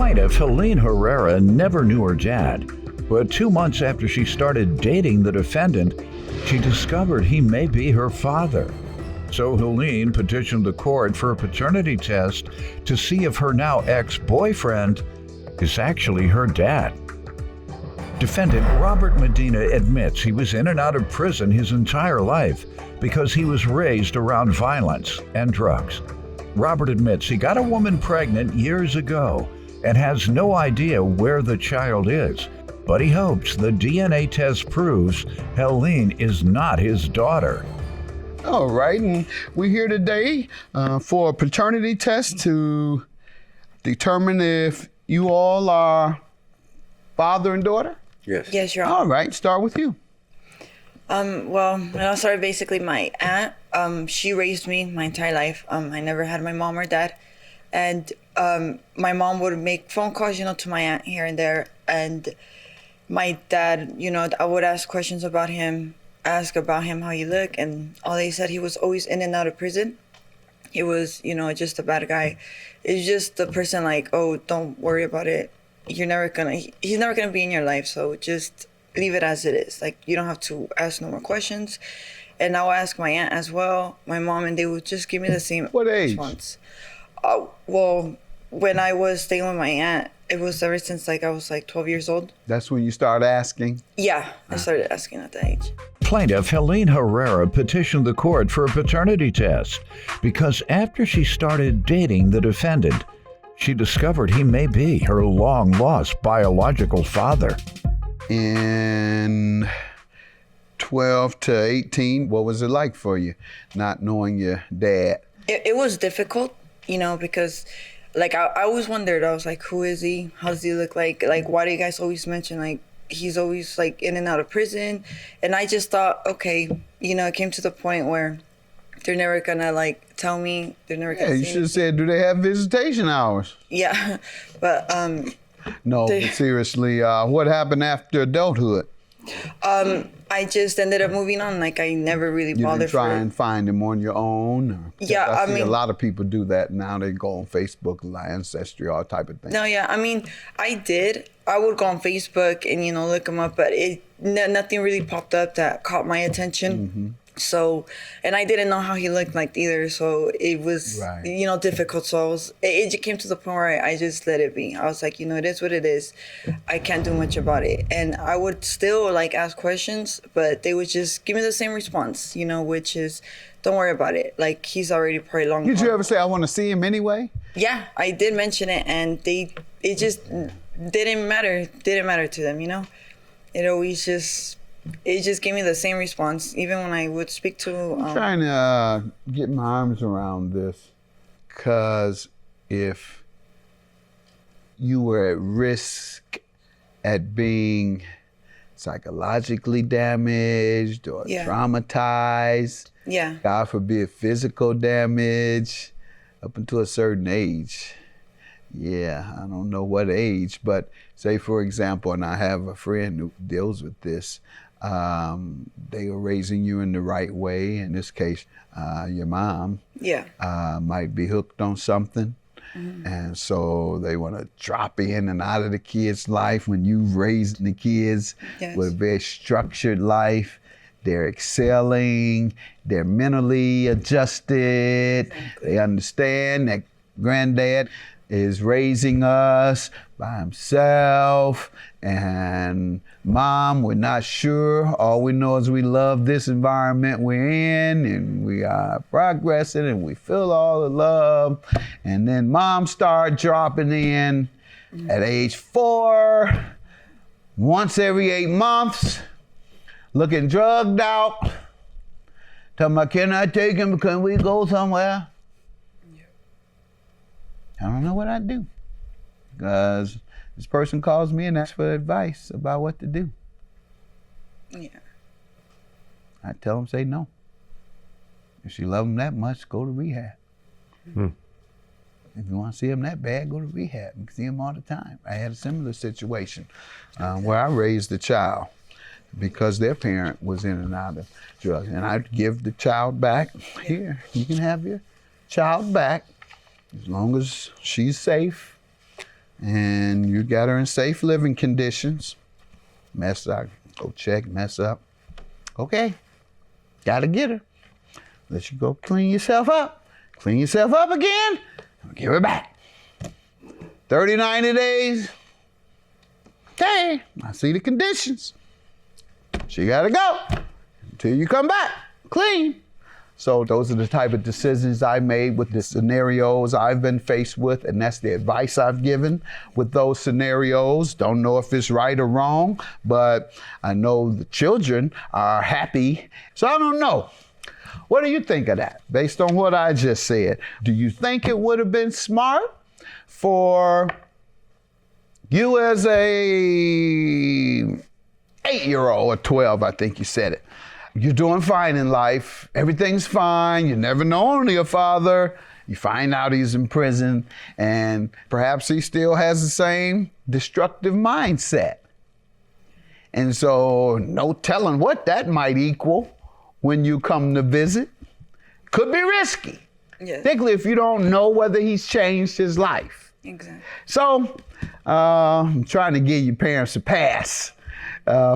Plaintiff Helene Herrera never knew her dad, but 2 months after she started dating the defendant, she discovered he may be her father. So Helene petitioned the court for a paternity test to see if her now ex-boyfriend is actually her dad. Defendant Robert Medina admits he was in and out of prison his entire life because he was raised around violence and drugs. Robert admits he got a woman pregnant years ago and has no idea where the child is, but he hopes the DNA test proves Helene is not his daughter. All right, and we're here today for a paternity test to determine if you all are father and daughter? Yes. Yes, Your Honor. All right, start with you. Well, I'll start basically my aunt. She raised me my entire life. I never had my mom or dad. And my mom would make phone calls, to my aunt here and there. And my dad, I would ask questions about him, ask about him, how he looked. And all they said, he was always in and out of prison. He was, just a bad guy. It's just the person like, oh, don't worry about it. He's never gonna be in your life. So just leave it as it is. Like, you don't have to ask no more questions. And I would ask my aunt as well, my mom, and they would just give me the same What age? response. Well, when I was staying with my aunt, it was ever since I was 12 years old. That's when you start asking? Yeah, I started asking at that age. Plaintiff Helene Herrera petitioned the court for a paternity test because after she started dating the defendant, she discovered he may be her long-lost biological father. In 12 to 18, what was it like for you, not knowing your dad? It was difficult, because I always wondered, I was like, who is he? How does he look like? Like, why do you guys always mention, he's always, in and out of prison? And I just thought, okay, it came to the point where they're never gonna, tell me. They're never gonna You should have said, do they have visitation hours? Yeah, but, No, but seriously, what happened after adulthood? I just ended up moving on. I never really You bothered didn't try for and find him on your own? Or, Yeah, I I see mean- a lot of people do that now. They go on Facebook, Ancestry, all type of things. No, yeah, I did. I would go on Facebook and, look them up, but nothing really popped up that caught my attention. Mm-hmm. So, and I didn't know how he looked like either. So it was, Right. difficult. So it just came to the point where I just let it be. I was like, it is what it is. I can't do much about it. And I would still ask questions, but they would just give me the same response, which is, don't worry about it. He's already probably long Did gone. you ever say, I want to see him anyway? Yeah, I did mention it, and it just didn't matter to them, It just gave me the same response, even when I would speak to... I'm trying to get my arms around this, because if you were at risk at being psychologically damaged or traumatized, God forbid, physical damage, up until a certain age. Yeah, I don't know what age, but say, for example, and I have a friend who deals with this, they were raising you in the right way. In this case, your mom might be hooked on something. Mm-hmm. And so they want to drop in and out of the kid's life when you raised the kids with a very structured life. They're excelling, they're mentally adjusted, they understand that granddad is raising us by himself, and mom, we're not sure. All we know is we love this environment we're in, and we are progressing, and we feel all the love. And then mom started dropping in at age 4, once every 8 months, looking drugged out. Tell me, can I take him? Can we go somewhere? I don't know what I'd do, because this person calls me and asks for advice about what to do. Yeah. I tell them, say no. If you love them that much, go to rehab. If you want to see them that bad, go to rehab. You can see them all the time. I had a similar situation where I raised a child because their parent was in and out of drugs. And I'd give the child back. Here, you can have your child back. As long as she's safe, and you got her in safe living conditions. Mess up, go check, mess up. Okay, gotta get her. Let you go clean yourself up. Clean yourself up again, give her back. 30, 90 days. Okay, I see the conditions. She gotta go until you come back clean. So those are the type of decisions I made with the scenarios I've been faced with, and that's the advice I've given with those scenarios. Don't know if it's right or wrong, but I know the children are happy. So I don't know. What do you think of that, based on what I just said? Do you think it would have been smart for you as a 8-year-old or 12, I think you said it. You're doing fine in life. Everything's fine. You never known your father. You find out he's in prison, and perhaps he still has the same destructive mindset. And so no telling what that might equal when you come to visit. Could be risky. Yes. Particularly if you don't know whether he's changed his life. Exactly. So I'm trying to give your parents a pass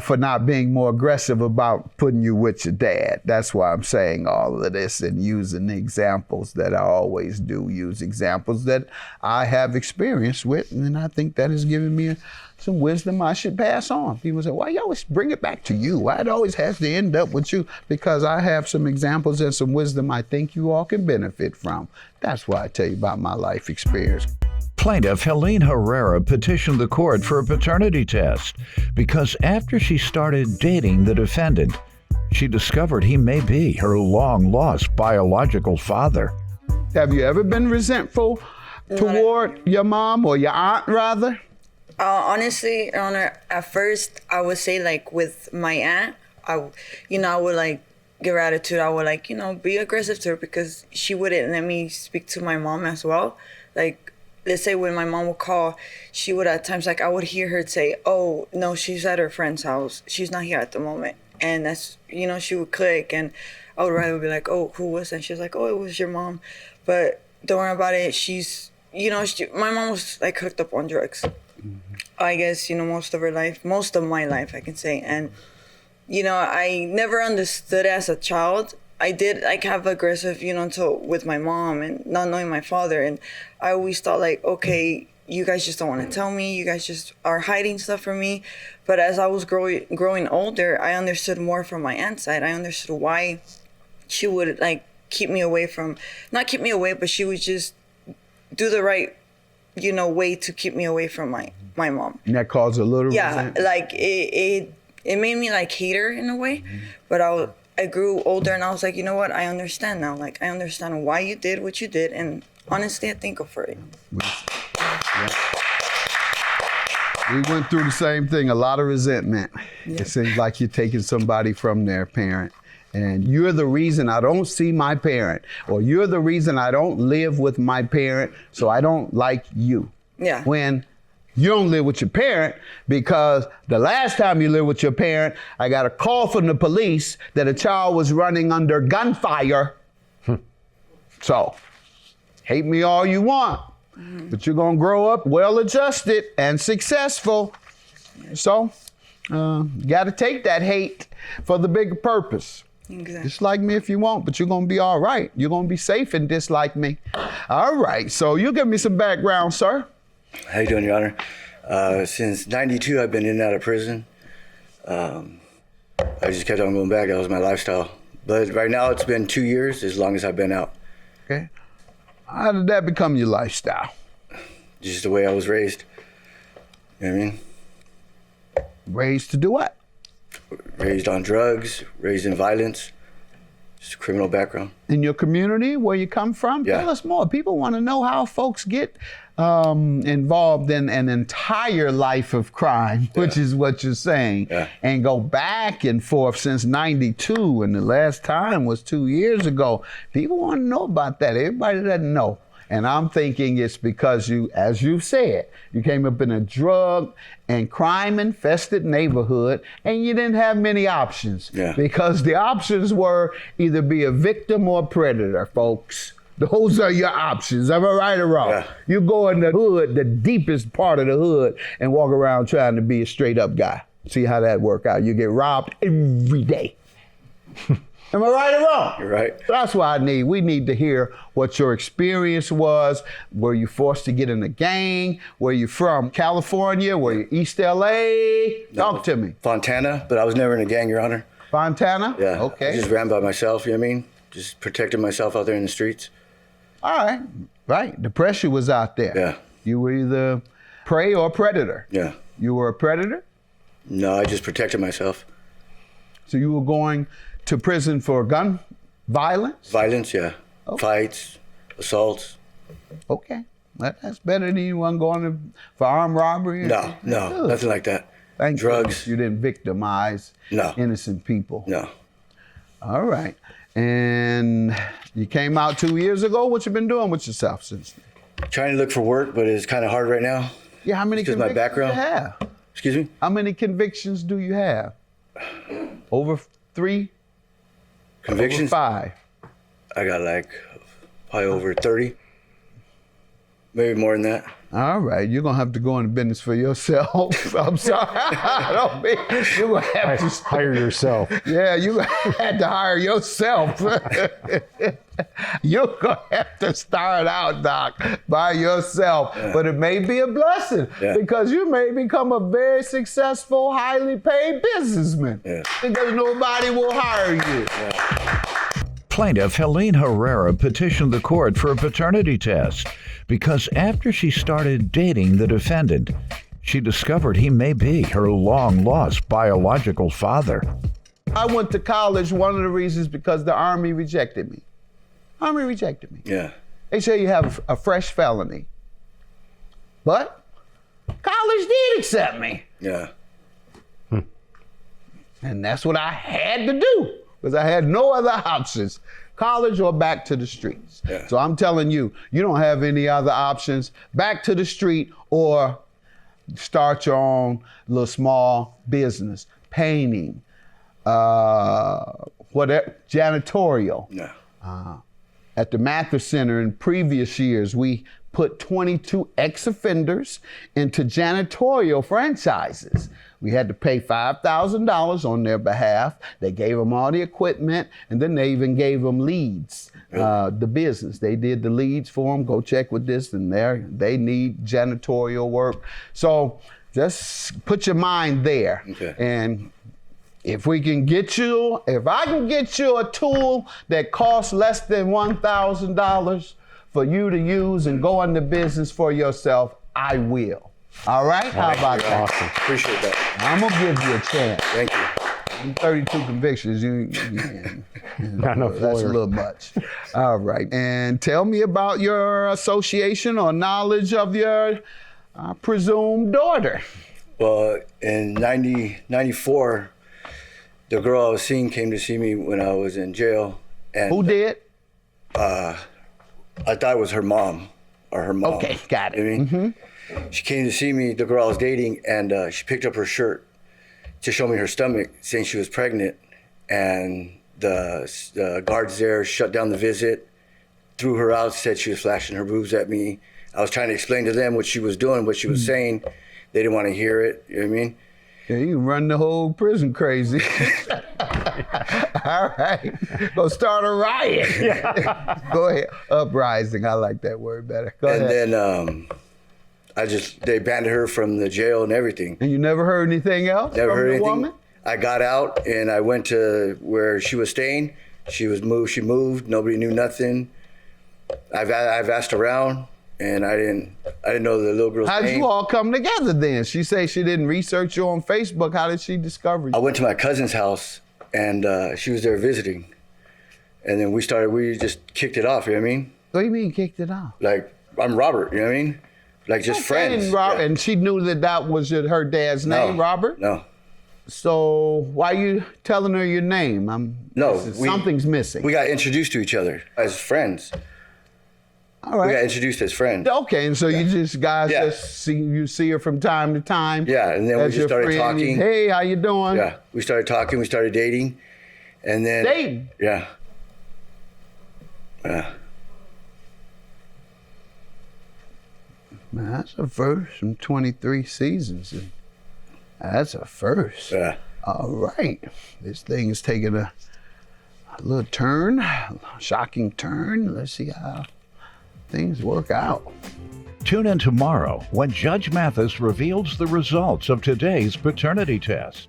for not being more aggressive about putting you with your dad. That's why I'm saying all of this and using the examples that I always do, use examples that I have experience with, and I think that has given me some wisdom I should pass on. People say, why you always bring it back to you? Why it always has to end up with you? Because I have some examples and some wisdom I think you all can benefit from. That's why I tell you about my life experience. Plaintiff Helene Herrera petitioned the court for a paternity test because after she started dating the defendant, she discovered he may be her long-lost biological father. Have you ever been resentful toward your mom or your aunt, rather? Honestly, Your Honor, at first, I would say, like, with my aunt, I would, like, give her attitude. I would, like, be aggressive to her because she wouldn't let me speak to my mom as well. Like, let's say when my mom would call, she would at times, like, I would hear her say, oh, no, she's at her friend's house. She's not here at the moment. And that's, she would click, and I would rather be like, oh, who was that? She was like, oh, it was your mom. But don't worry about it. She's, my mom was, like, hooked up on drugs. I guess, most of my life, I can say. And, I never understood as a child. I did, like, have aggressive, until with my mom and not knowing my father. And I always thought, like, okay, you guys just don't want to tell me. You guys just are hiding stuff from me. But as I was growing older, I understood more from my aunt's side. I understood why she would, like, not keep me away, but she would just do the right, way to keep me away from my mom. And that caused a little resentment? Like, it made me, like, hate her in a way. But I grew older, and I was like, you know what? I understand now. Like, I understand why you did what you did, and honestly, I thank you for it. We went through the same thing, a lot of resentment. Yeah. It seems like you're taking somebody from their parent, and you're the reason I don't see my parent, or you're the reason I don't live with my parent, so I don't like you. Yeah. When you don't live with your parent, because the last time you lived with your parent, I got a call from the police that a child was running under gunfire. So, hate me all you want, but you're gonna grow up well-adjusted and successful. So, gotta take that hate for the bigger purpose. Exactly. Dislike me if you want, but you're gonna be all right. You're gonna be safe and dislike me. All right, so you give me some background, sir. How you doing, Your Honor? Since '92, I've been in and out of prison. I just kept on going back. That was my lifestyle. But right now, it's been 2 years, as long as I've been out. Okay. How did that become your lifestyle? Just the way I was raised. You know what I mean? Raised to do what? Raised on drugs, raised in violence, just a criminal background. In your community, where you come from? Yeah. Tell us more. People want to know how folks get involved in an entire life of crime, which is what you're saying, and go back and forth since '92, and the last time was 2 years ago. People want to know about that. Everybody doesn't know. And I'm thinking it's because you, as you said, you came up in a drug and crime-infested neighborhood, and you didn't have many options. Yeah. Because the options were either be a victim or a predator, folks. Those are your options. Am I right or wrong? Yeah. You go in the hood, the deepest part of the hood, and walk around trying to be a straight up guy. See how that work out. You get robbed every day. Am I right or wrong? You're right. That's why we need to hear what your experience was. Were you forced to get in a gang? Were you from California? Were you East LA? Talk to me. Fontana, but I was never in a gang, Your Honor. Fontana? Yeah. Okay. I just ran by myself, you know what I mean? Just protected myself out there in the streets. All right. Right. The pressure was out there. Yeah. You were either prey or predator. Yeah. You were a predator? No, I just protected myself. So you were going to prison for gun violence? Violence, yeah. Oh. Fights, assaults. Okay. That's better than you one going for armed robbery? No, Good. nothing like that. Thank Drugs. goodness you didn't victimize No. innocent people. No. All right. And you came out 2 years ago. What you been doing with yourself since then? Trying to look for work, but it's kind of hard right now. Yeah, how many Because my convictions background. do you have? Excuse me? How many convictions do you have? Over 3? Convictions? Over 5? I got like probably over 30. Maybe more than that. All right, you're gonna have to go into business for yourself. I'm sorry. I don't mean you're gonna have to Hire yourself. Yeah, you're gonna have to hire yourself. You're gonna have to start out, Doc, by yourself. Yeah. But it may be a blessing because you may become a very successful, highly paid businessman. Yeah. Because nobody will hire you. Plaintiff Helene Herrera petitioned the court for a paternity test because after she started dating the defendant, she discovered he may be her long-lost biological father. I went to college, one of the reasons because the Army rejected me. Army rejected me. Yeah. They say you have a fresh felony. But college did accept me. Yeah. And that's what I had to do because I had no other options, college or back to the streets. Yeah. So I'm telling you, you don't have any other options, back to the street or start your own little small business, painting, whatever, janitorial. Yeah. At the Mathis Center in previous years, we put 22 ex-offenders into janitorial franchises. We had to pay $5,000 on their behalf. They gave them all the equipment, and then they even gave them leads, the business. They did the leads for them. Go check with this and there. They need janitorial work. So just put your mind there. Okay. And if I can get you a tool that costs less than $1,000 for you to use and go into business for yourself, I will. All right? How about that? Awesome. Appreciate that. I'm gonna give you a chance. Thank you. 32 convictions, Not enough that's lawyer. a little much. All right. And tell me about your association or knowledge of your presumed daughter. Well, in 94, the girl I was seeing came to see me when I was in jail. And Who did? I thought it was her mom or her mom. Okay, got it. You know what I mean? She came to see me, the girl I was dating, and she picked up her shirt to show me her stomach, saying she was pregnant. And the guards there shut down the visit, threw her out, said she was flashing her boobs at me. I was trying to explain to them what she was doing, what she was saying. They didn't want to hear it, you know what I mean? Yeah, you can run the whole prison crazy. All right. Go start a riot. Go ahead. Uprising. I like that word better. Go And ahead. then they banned her from the jail and everything. And you never heard anything else Never from heard the anything. woman? I got out and I went to where she was staying. She moved. Nobody knew nothing. I've asked around, and I didn't know the little girl's How did name. you all come together then? She say she didn't research you on Facebook. How did she discover you? I went to my cousin's house, and she was there visiting. And then we just kicked it off, you know what I mean? What do you mean kicked it off? Like, I'm Robert, you know what I mean? Like, just friends. And, Yeah. and she knew that was her dad's name, No, Robert? No. So why you telling her your name? No, something's missing. We got introduced to each other as friends. All right. We got introduced as friends. Okay, and so you guys Yeah. just see her from time to time. Yeah, and then we as just your started friend. talking. Hey, how you doing? Yeah, we started talking, we started dating, and then... Dating? Yeah. Yeah. Man, that's a first from 23 seasons. And that's a first. Yeah. All right. This thing is taking a little turn, a shocking turn. Let's see how things work out. Tune in tomorrow when Judge Mathis reveals the results of today's paternity test.